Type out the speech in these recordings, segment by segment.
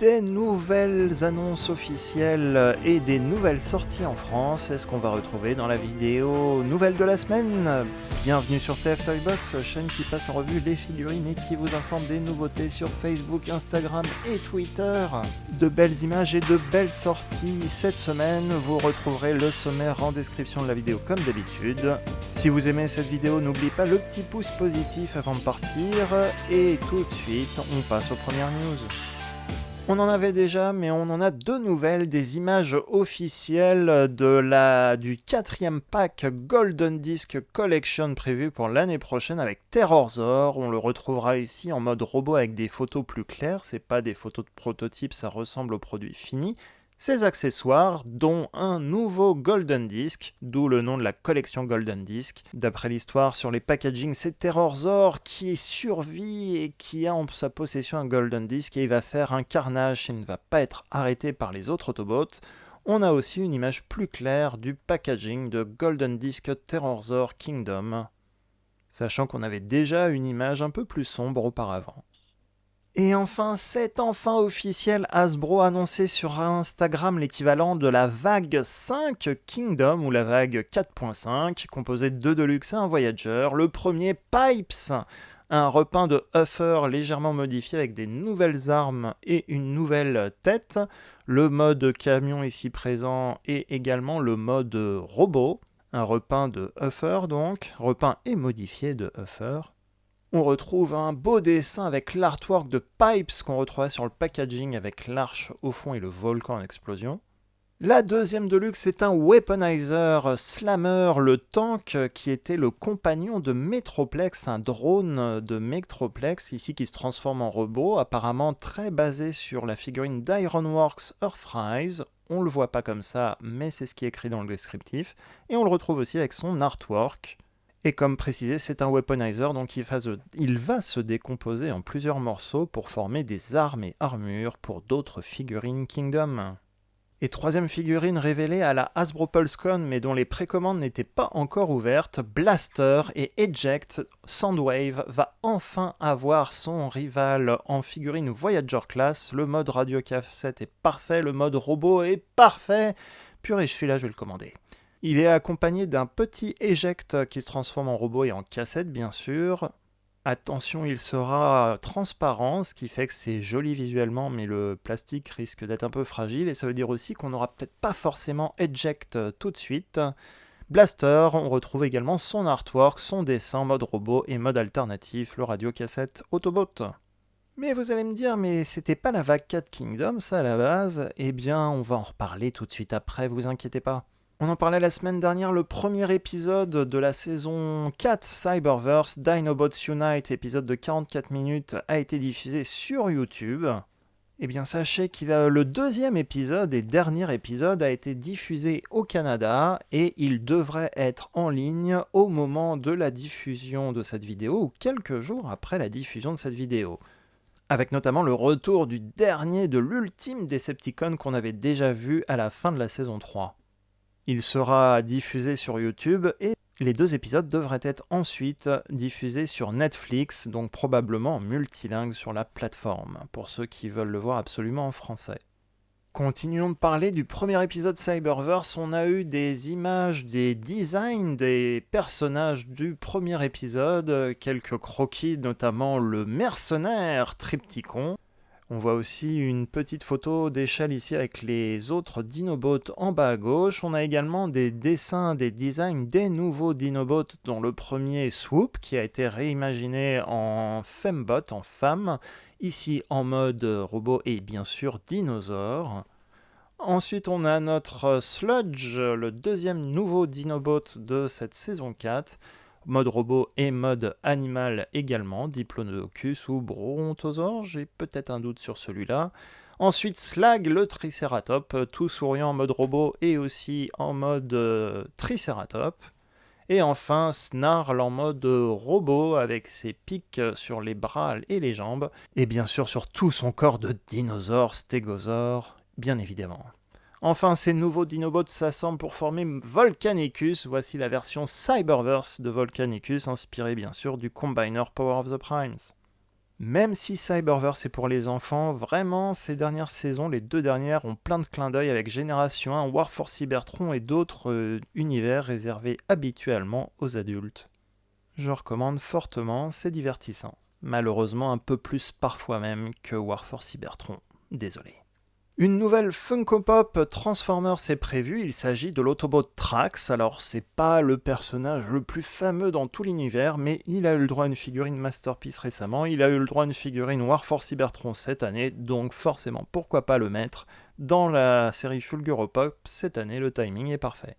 Des nouvelles annonces officielles et des nouvelles sorties en France, c'est ce qu'on va retrouver dans la vidéo nouvelle de la semaine. Bienvenue sur TF Toybox, chaîne qui passe en revue les figurines et qui vous informe des nouveautés sur Facebook, Instagram et Twitter. De belles images et de belles sorties. Cette semaine, vous retrouverez le sommaire en description de la vidéo comme d'habitude. Si vous aimez cette vidéo, n'oubliez pas le petit pouce positif avant de partir. Et tout de suite, on passe aux premières news. On en avait déjà, mais on en a deux nouvelles, des images officielles du 4e pack Golden Disc Collection prévu pour l'année prochaine avec Terrorzor. On le retrouvera ici en mode robot avec des photos plus claires, c'est pas des photos de prototype, ça ressemble au produit fini. Ses accessoires, dont un nouveau Golden Disc, d'où le nom de la collection Golden Disc. D'après l'histoire sur les packagings, c'est Terrorzor qui survit et qui a en sa possession un Golden Disc et il va faire un carnage s'il ne va pas être arrêté par les autres Autobots. On a aussi une image plus claire du packaging de Golden Disc Terrorzor Kingdom, sachant qu'on avait déjà une image un peu plus sombre auparavant. Et enfin, c'est enfin officiel, Hasbro a annoncé sur Instagram l'équivalent de la vague 5 Kingdom ou la vague 4.5, composée de 2 Deluxe et un Voyager. Le premier, Pipes, un repeint de Huffer légèrement modifié avec des nouvelles armes et une nouvelle tête. Le mode camion ici présent et également le mode robot, un repeint de Huffer donc, repeint et modifié de Huffer. On retrouve un beau dessin avec l'artwork de Pipes qu'on retrouvait sur le packaging avec l'arche au fond et le volcan en explosion. La deuxième Deluxe est un Weaponizer Slammer, le tank qui était le compagnon de Metroplex, un drone de Metroplex ici qui se transforme en robot, apparemment très basé sur la figurine d'Ironworks Earthrise. On le voit pas comme ça, mais c'est ce qui est écrit dans le descriptif. Et on le retrouve aussi avec son artwork. Et comme précisé, c'est un weaponizer, donc il va se décomposer en plusieurs morceaux pour former des armes et armures pour d'autres figurines Kingdom. Et troisième figurine révélée à la Hasbro PulseCon, mais dont les précommandes n'étaient pas encore ouvertes, Blaster et Eject Soundwave va enfin avoir son rival en figurine Voyager Class. Le mode radio cassette est parfait, le mode robot est parfait. Purée, celui-là, je vais le commander. Il est accompagné d'un petit Eject qui se transforme en robot et en cassette, bien sûr. Attention, il sera transparent, ce qui fait que c'est joli visuellement, mais le plastique risque d'être un peu fragile. Et ça veut dire aussi qu'on n'aura peut-être pas forcément Eject tout de suite. Blaster, on retrouve également son artwork, son dessin, mode robot et mode alternatif, le radio-cassette Autobot. Mais vous allez me dire, mais c'était pas la vague 4 Kingdom, ça, à la base? Eh bien, on va en reparler tout de suite après, vous inquiétez pas. On en parlait la semaine dernière, le premier épisode de la saison 4 Cyberverse, Dinobots Unite, épisode de 44 minutes, a été diffusé sur YouTube. Eh bien, sachez que le deuxième épisode et dernier épisode a été diffusé au Canada et il devrait être en ligne au moment de la diffusion de cette vidéo ou quelques jours après la diffusion de cette vidéo. Avec notamment le retour du dernier de l'ultime Decepticon qu'on avait déjà vu à la fin de la saison 3. Il sera diffusé sur YouTube et les 2 épisodes devraient être ensuite diffusés sur Netflix, donc probablement en multilingue sur la plateforme, pour ceux qui veulent le voir absolument en français. Continuons de parler du premier épisode Cyberverse. On a eu des images, des designs des personnages du premier épisode, quelques croquis, notamment le mercenaire Triptychon. On voit aussi une petite photo d'échelle ici avec les autres Dinobots en bas à gauche. On a également des dessins, des designs des nouveaux Dinobots, dont le premier Swoop, qui a été réimaginé en Fembot, en femme, ici en mode robot et bien sûr dinosaure. Ensuite, on a notre Sludge, le deuxième nouveau Dinobot de cette saison 4. Mode robot et mode animal également, Diplodocus ou Brontosaure, j'ai peut-être un doute sur celui-là. Ensuite, Slag, le Triceratops, tout souriant en mode robot et aussi en mode Triceratops. Et enfin, Snarl en mode robot avec ses pics sur les bras et les jambes. Et bien sûr sur tout son corps de dinosaure, stégosaure, bien évidemment. Enfin, ces nouveaux Dinobots s'assemblent pour former Volcanicus. Voici la version Cyberverse de Volcanicus, inspirée bien sûr du Combiner Power of the Primes. Même si Cyberverse est pour les enfants, vraiment ces dernières saisons, les 2 dernières, ont plein de clins d'œil avec Génération 1, War for Cybertron et d'autres univers réservés habituellement aux adultes. Je recommande fortement, c'est divertissant. Malheureusement un peu plus parfois même que War for Cybertron. Désolé. Une nouvelle Funko Pop Transformers est prévue, il s'agit de l'Autobot Trax. Alors c'est pas le personnage le plus fameux dans tout l'univers, mais il a eu le droit à une figurine Masterpiece récemment, il a eu le droit à une figurine War for Cybertron cette année, donc forcément pourquoi pas le mettre dans la série Fulguropop, cette année le timing est parfait.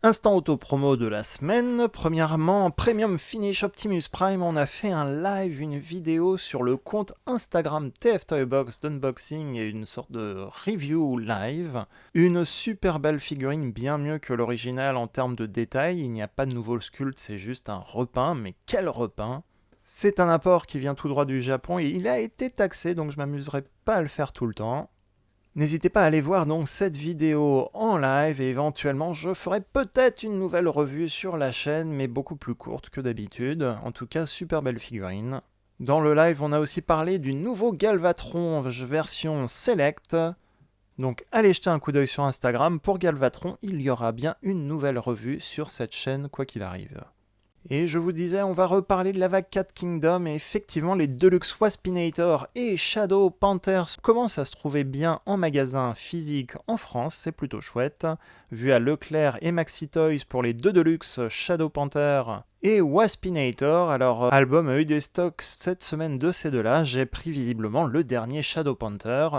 Instant auto-promo de la semaine, premièrement, Premium Finish Optimus Prime, on a fait un live, une vidéo sur le compte Instagram TF Toybox d'unboxing et une sorte de review live. Une super belle figurine, bien mieux que l'original en termes de détails, il n'y a pas de nouveau sculpte, c'est juste un repeint, mais quel repeint! C'est un apport qui vient tout droit du Japon et il a été taxé, donc je m'amuserai pas à le faire tout le temps. N'hésitez pas à aller voir donc cette vidéo en live et éventuellement je ferai peut-être une nouvelle revue sur la chaîne mais beaucoup plus courte que d'habitude. En tout cas, super belle figurine. Dans le live, on a aussi parlé du nouveau Galvatron version Select. Donc allez jeter un coup d'œil sur Instagram. Pour Galvatron, il y aura bien une nouvelle revue sur cette chaîne quoi qu'il arrive. Et je vous disais, on va reparler de la vague 4 Kingdom, et effectivement les Deluxe Waspinator et Shadow Panther commencent à se trouver bien en magasin physique en France, c'est plutôt chouette. Vu à Leclerc et Maxi Toys pour les 2 Deluxe Shadow Panther et Waspinator, alors Album a eu des stocks cette semaine de ces deux-là, j'ai pris visiblement le dernier Shadow Panther.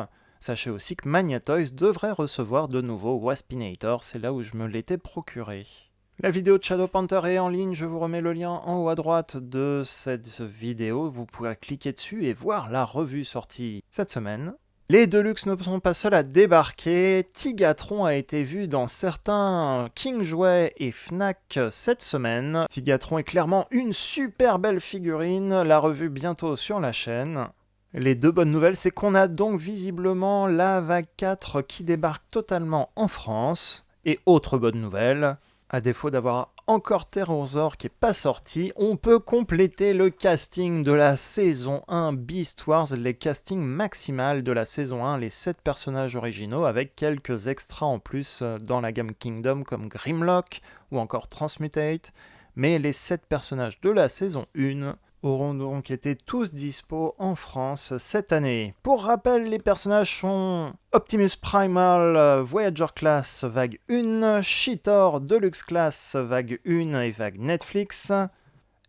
Sachez aussi que Mania Toys devrait recevoir de nouveau Waspinator, c'est là où je me l'étais procuré. La vidéo de Shadow Panther est en ligne, je vous remets le lien en haut à droite de cette vidéo, vous pourrez cliquer dessus et voir la revue sortie cette semaine. Les Deluxe ne sont pas seuls à débarquer, Tigatron a été vu dans certains King Jouets et Fnac cette semaine. Tigatron est clairement une super belle figurine, la revue bientôt sur la chaîne. Les 2 bonnes nouvelles, c'est qu'on a donc visiblement la vague 4 qui débarque totalement en France. Et autre bonne nouvelle, à défaut d'avoir encore Terrorsaur qui n'est pas sorti, on peut compléter le casting de la saison 1 Beast Wars, les castings maximales de la saison 1, les 7 personnages originaux, avec quelques extras en plus dans la gamme Kingdom comme Grimlock ou encore Transmutate, mais les 7 personnages de la saison 1 auront donc été tous dispo en France cette année. Pour rappel, les personnages sont Optimus Primal Voyager Class vague 1, Cheetor Deluxe Class vague 1 et vague Netflix,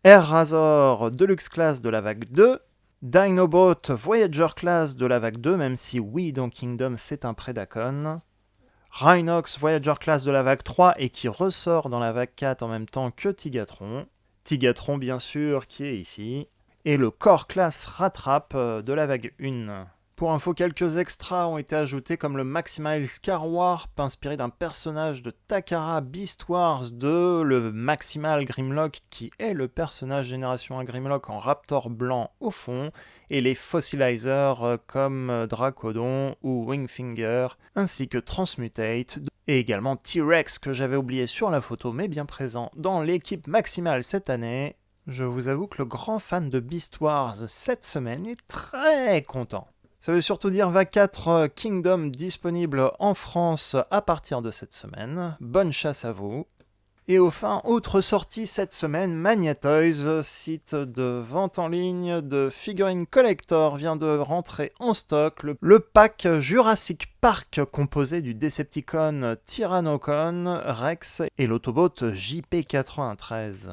Air Razor Deluxe Class de la vague 2, Dinobot Voyager Class de la vague 2, même si oui, dans Kingdom c'est un Predacon, Rhinox Voyager Class de la vague 3 et qui ressort dans la vague 4 en même temps que Tigatron. Tigatron bien sûr qui est ici, et le Core Class Rattrap de la vague 1. Pour info, quelques extras ont été ajoutés comme le Maximile Scar Warp inspiré d'un personnage de Takara Beast Wars 2, le Maximal Grimlock qui est le personnage Génération 1 Grimlock en Raptor blanc au fond, et les Fossilizers comme Dracodon ou Wingfinger, ainsi que Transmutate, et également T-Rex que j'avais oublié sur la photo mais bien présent dans l'équipe maximale cette année. Je vous avoue que le grand fan de Beast Wars cette semaine est très content. Ça veut surtout dire vague 4 Kingdom disponible en France à partir de cette semaine. Bonne chasse à vous. Et enfin, autre sortie cette semaine, Mania Toys, site de vente en ligne de figurines collector, vient de rentrer en stock le pack Jurassic Park composé du Decepticon Tyrannocon Rex et l'Autobot JP93.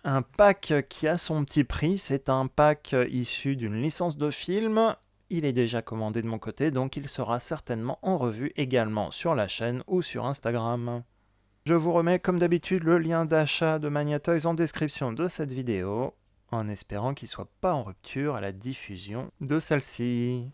Un pack qui a son petit prix, c'est un pack issu d'une licence de film. Il est déjà commandé de mon côté, donc il sera certainement en revue également sur la chaîne ou sur Instagram. Je vous remets comme d'habitude le lien d'achat de Mania Toys en description de cette vidéo, en espérant qu'il ne soit pas en rupture à la diffusion de celle-ci.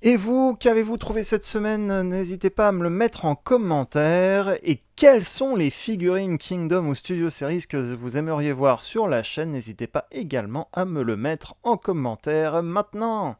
Et vous, qu'avez-vous trouvé cette semaine? N'hésitez pas à me le mettre en commentaire. Et quelles sont les figurines Kingdom ou Studio Series que vous aimeriez voir sur la chaîne? N'hésitez pas également à me le mettre en commentaire maintenant.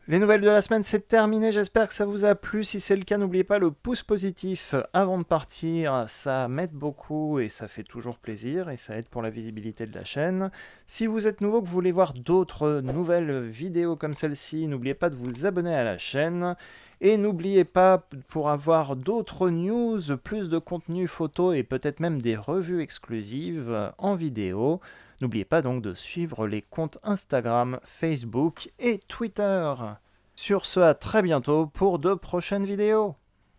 Les nouvelles de la semaine, c'est terminé. J'espère que ça vous a plu. Si c'est le cas, n'oubliez pas le pouce positif avant de partir. Ça m'aide beaucoup et ça fait toujours plaisir et ça aide pour la visibilité de la chaîne. Si vous êtes nouveau, que vous voulez voir d'autres nouvelles vidéos comme celle-ci, n'oubliez pas de vous abonner à la chaîne. Et n'oubliez pas, pour avoir d'autres news, plus de contenu photo et peut-être même des revues exclusives en vidéo, n'oubliez pas donc de suivre les comptes Instagram, Facebook et Twitter. Sur ce, à très bientôt pour de prochaines vidéos.